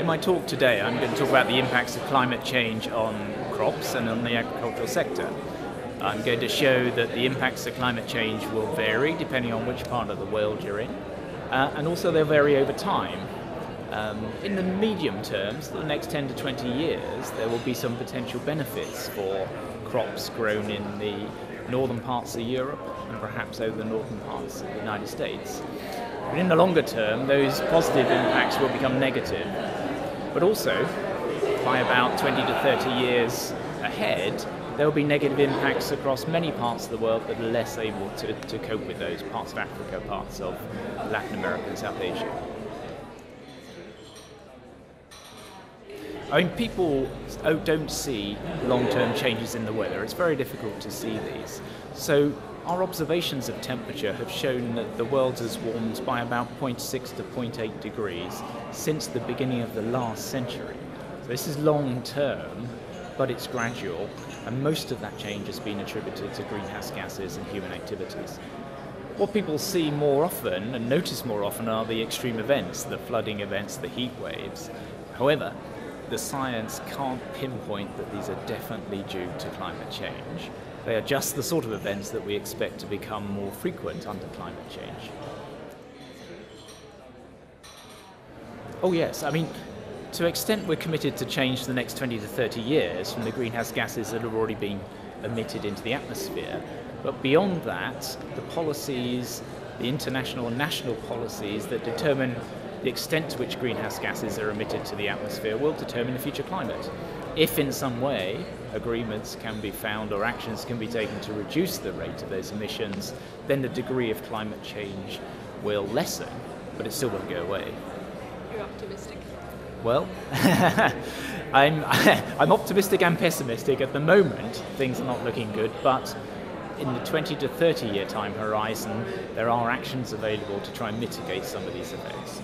my talk today, I'm going to talk about the impacts of climate change on crops and on the agricultural sector. I'm going to show that the impacts of climate change will vary depending on which part of the world you're in, and also they'll vary over time. In the medium terms, the next 10 to 20 years, there will be some potential benefits for crops grown in the northern parts of Europe and perhaps over the northern parts of the United States. But in the longer term, those positive impacts will become negative. But also, by about 20 to 30 years ahead, there will be negative impacts across many parts of the world that are less able to cope with those, parts of Africa, parts of Latin America and South Asia. I mean, people don't see long-term changes in the weather. It's very difficult to see these. So our observations of temperature have shown that the world has warmed by about 0.6 to 0.8 degrees since the beginning of the last century. So this is long-term, but it's gradual, and most of that change has been attributed to greenhouse gases and human activities. What people see more often and notice more often are the extreme events, the flooding events, the heat waves. However, the science can't pinpoint that these are definitely due to climate change. They are just the sort of events that we expect to become more frequent under climate change. Oh yes, I mean, to an extent we're committed to change the next 20 to 30 years from the greenhouse gases that have already been emitted into the atmosphere. But beyond that, the policies, the international and national policies that determine the extent to which greenhouse gases are emitted to the atmosphere will determine the future climate. If in some way agreements can be found or actions can be taken to reduce the rate of those emissions, then the degree of climate change will lessen, but it still won't go away. You're optimistic. Well, I'm optimistic and pessimistic. At the moment, things are not looking good, but in the 20 to 30 year time horizon, there are actions available to try and mitigate some of these effects.